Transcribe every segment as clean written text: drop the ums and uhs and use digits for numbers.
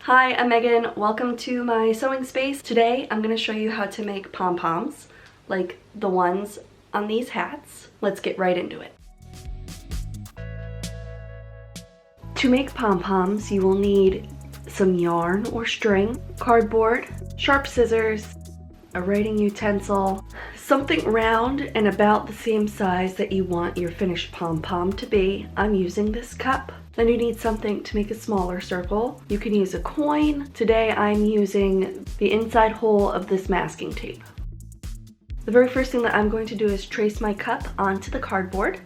Hi, I'm Megan. Welcome to my sewing space. Today I'm going to show you how to make pom-poms, like the ones on these hats. Let's get right into it. To make pom-poms, you will need some yarn or string, cardboard, sharp scissors, a writing utensil, something round and about the same size that you want your finished pom-pom to be. I'm using this cup. Then you need something to make a smaller circle. You can use a coin. Today I'm using the inside hole of this masking tape. The very first thing that I'm going to do is trace my cup onto the cardboard.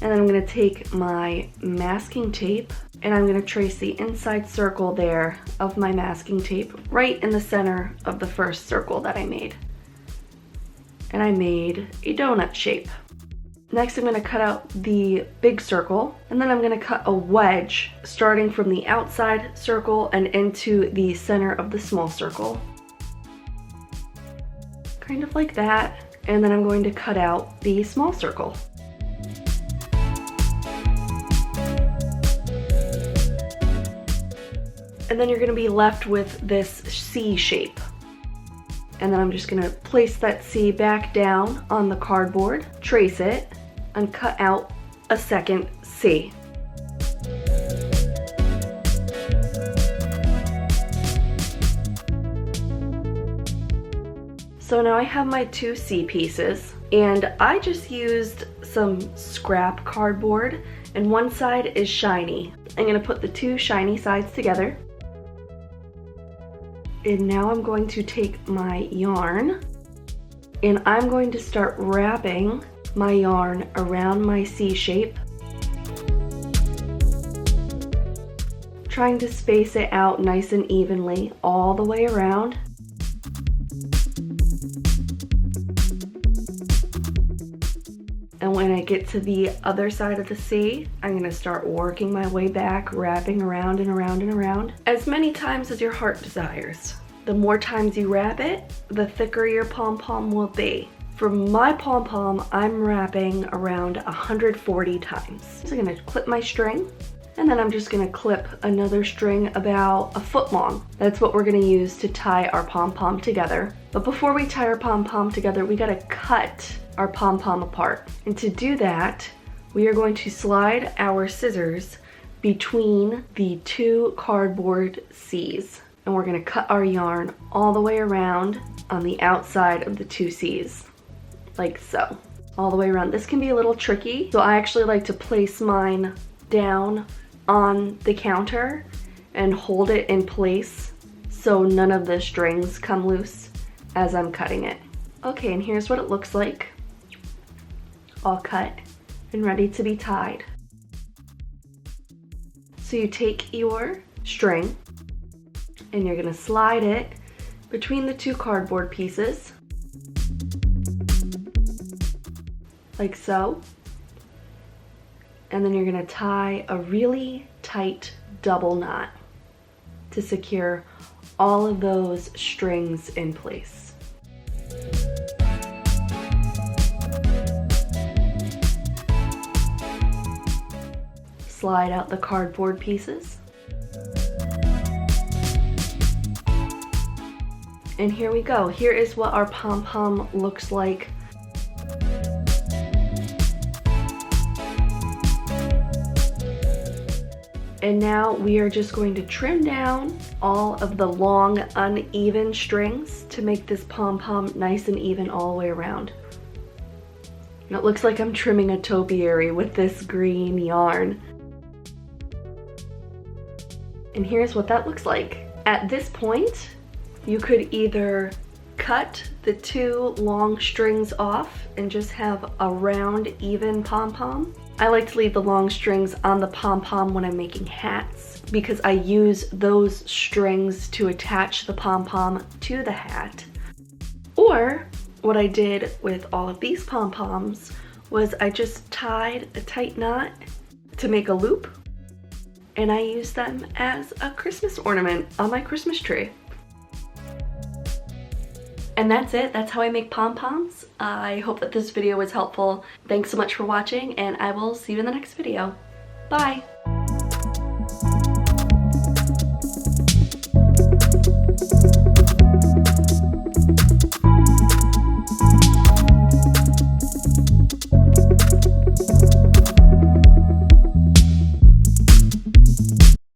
And then I'm going to take my masking tape and I'm going to trace the inside circle there of my masking tape right in the center of the first circle that I made. And I made a donut shape. Next, I'm going to cut out the big circle, and then I'm going to cut a wedge starting from the outside circle and into the center of the small circle. Kind of like that, and then I'm going to cut out the small circle. And then you're going to be left with this C shape. And then I'm just going to place that C back down on the cardboard, trace it, and cut out a second C. So now I have my two C pieces, and I just used some scrap cardboard, and one side is shiny. I'm going to put the two shiny sides together. And now I'm going to take my yarn, and I'm going to start wrapping my yarn around my C shape, trying to space it out nice and evenly all the way around. And when I get to the other side of the C, I'm going to start working my way back, wrapping around and around and around, as many times as your heart desires. The more times you wrap it, the thicker your pom-pom will be. For my pom-pom, I'm wrapping around 140 times. So I'm going to clip my string, and then I'm just going to clip another string about a foot long. That's what we're going to use to tie our pom-pom together. But before we tie our pom-pom together, we got to cut our pom-pom apart. And to do that, we are going to slide our scissors between the two cardboard C's. And we're going to cut our yarn all the way around on the outside of the two C's. Like so, all the way around. This can be a little tricky, so I actually like to place mine down on the counter and hold it in place so none of the strings come loose as I'm cutting it. Okay, and here's what it looks like, all cut and ready to be tied. So you take your string and you're gonna slide it between the two cardboard pieces, like so, and then you're going to tie a really tight double knot to secure all of those strings in place. Slide out the cardboard pieces, and here we go. Here is what our pom-pom looks like. And now we are just going to trim down all of the long, uneven strings to make this pom-pom nice and even all the way around. And it looks like I'm trimming a topiary with this green yarn. And here's what that looks like. At this point, you could either cut the two long strings off and just have a round, even pom-pom. I like to leave the long strings on the pom-pom when I'm making hats because I use those strings to attach the pom-pom to the hat. Or what I did with all of these pom-poms was I just tied a tight knot to make a loop, and I used them as a Christmas ornament on my Christmas tree. And that's it. That's how I make pom-poms. I hope that this video was helpful. Thanks so much for watching, and I will see you in the next video. Bye!